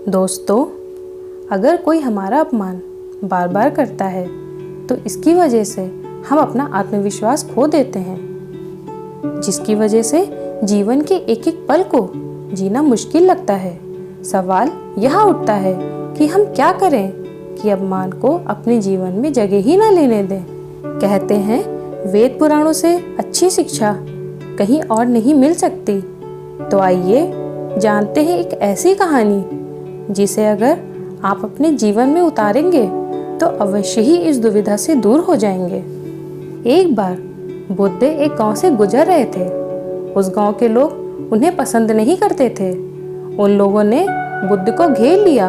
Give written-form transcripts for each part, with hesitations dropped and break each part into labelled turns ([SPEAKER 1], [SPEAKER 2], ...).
[SPEAKER 1] दोस्तों, अगर कोई हमारा अपमान बार बार करता है तो इसकी वजह से हम अपना आत्मविश्वास खो देते हैं, जिसकी वजह से जीवन के एक एक पल को जीना मुश्किल लगता है। सवाल यहाँ उठता है कि हम क्या करें कि अपमान को अपने जीवन में जगह ही ना लेने दें। कहते हैं वेद पुराणों से अच्छी शिक्षा कहीं और नहीं मिल सकती। तो आइए जानते हैं एक ऐसी कहानी जिसे अगर आप अपने जीवन में उतारेंगे तो अवश्य ही इस दुविधा से दूर हो जाएंगे। एक बार बुद्ध एक गांव से गुजर रहे थे। उस गांव के लोग उन्हें पसंद नहीं करते थे। उन लोगों ने बुद्ध को घेर लिया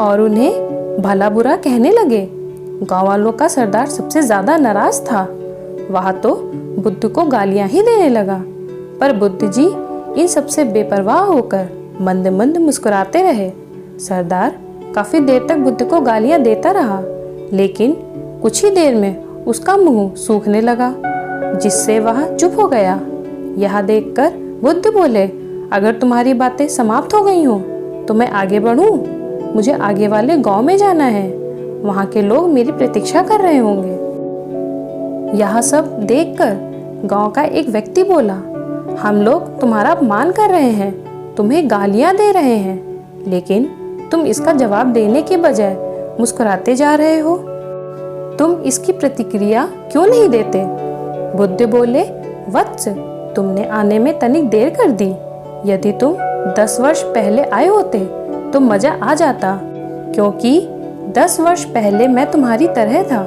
[SPEAKER 1] और उन्हें भला बुरा कहने लगे। गांव वालों का सरदार सबसे ज्यादा नाराज था। वह तो बुद्ध को गालियां ही देने लगा, पर बुद्ध जी इन सबसे बेपरवाह होकर मंद मंद मुस्कुराते रहे। सरदार काफी देर तक बुद्ध को गालियां देता रहा, लेकिन कुछ ही देर में उसका मुंह सूखने लगा, जिससे वह चुप हो गया। यह देखकर बुद्ध बोले, अगर तुम्हारी बातें समाप्त हो गई हो तो मैं आगे बढ़ूं। मुझे आगे वाले गांव में जाना है, वहां के लोग मेरी प्रतीक्षा कर रहे होंगे। यह सब देखकर गांव का एक व्यक्ति बोला, हम लोग तुम्हारा अपमान कर रहे हैं, तुम्हें गालियां दे रहे हैं, लेकिन तुम इसका जवाब देने के बजाय मुस्कुराते जा रहे हो। तुम इसकी प्रतिक्रिया क्यों नहीं देते? बुद्ध बोले, वत्स, तुमने आने में तनिक देर कर दी। यदि तुम 10 वर्ष पहले आए होते तो मजा आ जाता, क्योंकि 10 वर्ष पहले मैं तुम्हारी तरह था।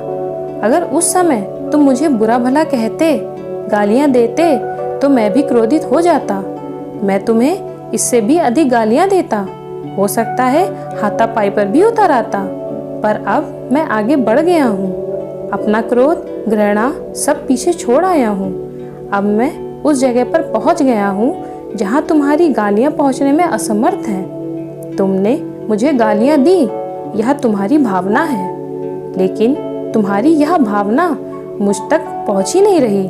[SPEAKER 1] अगर उस समय तुम मुझे बुरा भला कहते, गालियां देते, तो मैं भी क्रोधित हो जाता। मैं तुम्हें इससे भी अधिक गालियां देता, हो सकता है हाथापाई पर भी उतर आता। पर अब मैं आगे बढ़ गया हूँ, अपना क्रोध घृणा सब पीछे छोड़ आया हूँ। अब मैं उस जगह पर पहुँच गया हूँ जहाँ तुम्हारी गालियाँ पहुँचने में असमर्थ हैं। तुमने मुझे गालियाँ दी, यह तुम्हारी भावना है, लेकिन तुम्हारी यह भावना मुझ तक पहुँच ही नहीं रही।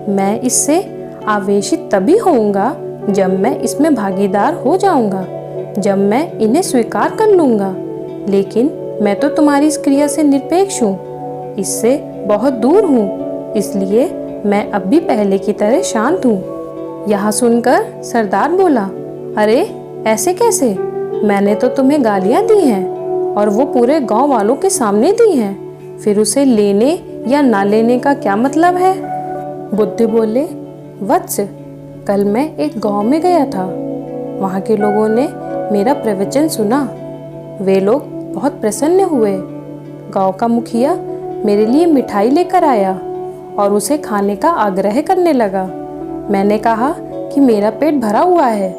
[SPEAKER 1] मैं इससे आवेशित तभी होऊंगा जब मैं इसमें भागीदार हो जाऊंगा, जब मैं इन्हें स्वीकार कर लूंगा। लेकिन मैं तो तुम्हारी इस क्रिया से निरपेक्ष हूँ, इससे बहुत दूर हूँ, इसलिए मैं अब भी पहले की तरह शांत हूँ। यह सुनकर सरदार बोला, अरे ऐसे कैसे? मैंने तो तुम्हें गालियाँ दी हैं और वो पूरे गांव वालों के सामने दी हैं, फिर उसे लेने या ना लेने का क्या मतलब है? बुद्ध बोले, वत्स, कल मैं एक गांव में गया था। वहाँ के लोगों ने मेरा प्रवचन सुना। वे लोग बहुत प्रसन्न हुए। गांव का मुखिया मेरे लिए मिठाई लेकर आया और उसे खाने का आग्रह करने लगा। मैंने कहा कि मेरा पेट भरा हुआ है,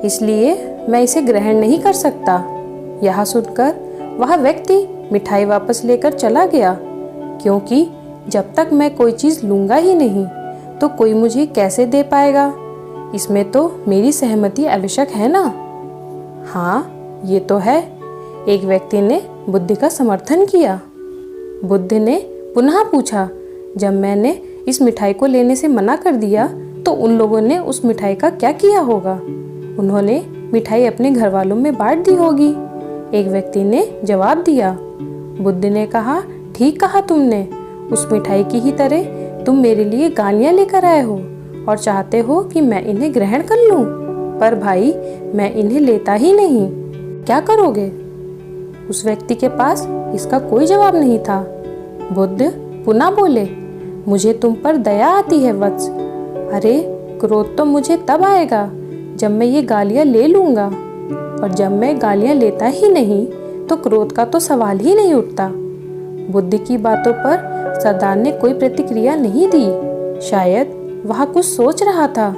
[SPEAKER 1] इसलिए मैं इसे ग्रहण नहीं कर सकता। यह सुनकर वह व्यक्ति मिठाई वापस लेकर चला गया, क्योंकि जब तक मैं कोई चीज़ लूँगा ही नहीं तो कोई मुझे कैसे दे पाएगा? इसमें तो मेरी सहमति आवश्यक है ना? हाँ, ये तो है। एक व्यक्ति ने बुद्ध का समर्थन किया। बुद्ध ने पुनः पूछा, जब मैंने इस मिठाई को लेने से मना कर दिया तो उन लोगों ने उस मिठाई का क्या किया होगा? उन्होंने मिठाई अपने घर वालों में बांट दी होगी। एक व्यक्ति ने जवाब दिया। बुद्ध ने कहा, ठीक कहा तुमने। उस मिठाई की ही तरह तुम मेरे लिए गालियाँ लेकर आए हो और चाहते हो कि मैं इन्हें ग्रहण कर लूं, पर भाई मैं इन्हें लेता ही नहीं। क्या करोगे? उस व्यक्ति के पास इसका कोई जवाब नहीं था। बुद्ध पुनः बोले, मुझे तुम पर दया आती है वत्स। अरे क्रोध तो मुझे तब आएगा जब मैं ये गालियाँ ले लूँगा, और जब मैं गालियाँ लेता ही नहीं तो क्रोध का तो सवाल ही नहीं उठता। बुद्ध की बातों पर सरदार ने कोई प्रतिक्रिया नहीं दी। शायद वह कुछ सोच रहा था।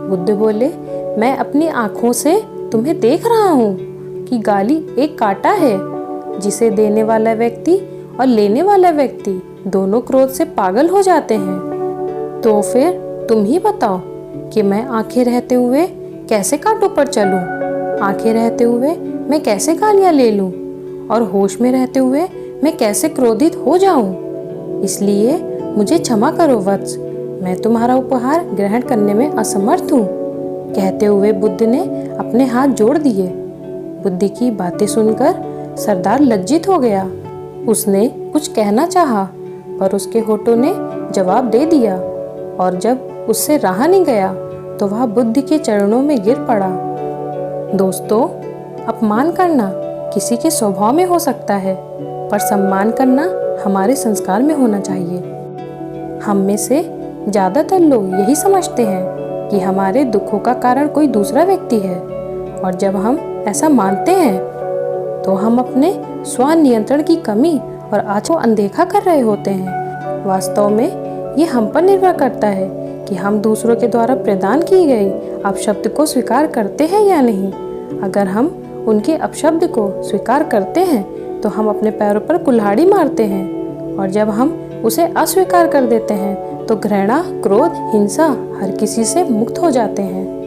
[SPEAKER 1] बुद्ध बोले, मैं अपनी आंखों से तुम्हें देख रहा हूँ कि गाली एक कांटा है, जिसे देने वाला व्यक्ति और लेने वाला व्यक्ति दोनों क्रोध से पागल हो जाते हैं। तो फिर तुम ही बताओ कि मैं आंखें रहते हुए कैसे कांटों पर चलूं? आंखें रहते हुए मैं कैसे गालियां ले लूं? और होश में रहते हुए मैं कैसे क्रोधित हो जाऊं? इसलिए मुझे क्षमा करो वत्स, मैं तुम्हारा उपहार ग्रहण करने में असमर्थ हूँ। कहते हुए बुद्ध ने अपने हाथ जोड़ दिए। बुद्धि की बातें सुनकर सरदार लज्जित हो गया। उसने कुछ कहना चाहा, पर उसके होठों ने जवाब दे दिया, और जब उससे रहा नहीं गया तो वह बुद्ध के चरणों में गिर पड़ा। दोस्तों, अपमान करना किसी के स्वभाव में हो सकता है, पर सम्मान करना हमारे संस्कार में होना चाहिए। हम में से ज़्यादातर लोग यही समझते हैं कि हमारे दुखों का कारण कोई दूसरा व्यक्ति है, और जब हम ऐसा मानते हैं तो हम अपने स्व नियंत्रण की कमी और आँच को अनदेखा कर रहे होते हैं। वास्तव में ये हम पर निर्भर करता है कि हम दूसरों के द्वारा प्रदान की गई अपशब्द को स्वीकार करते हैं या नहीं। अगर हम उनके अपशब्द को स्वीकार करते हैं तो हम अपने पैरों पर कुल्हाड़ी मारते हैं, और जब हम उसे अस्वीकार कर देते हैं तो घृणा, क्रोध, हिंसा हर किसी से मुक्त हो जाते हैं।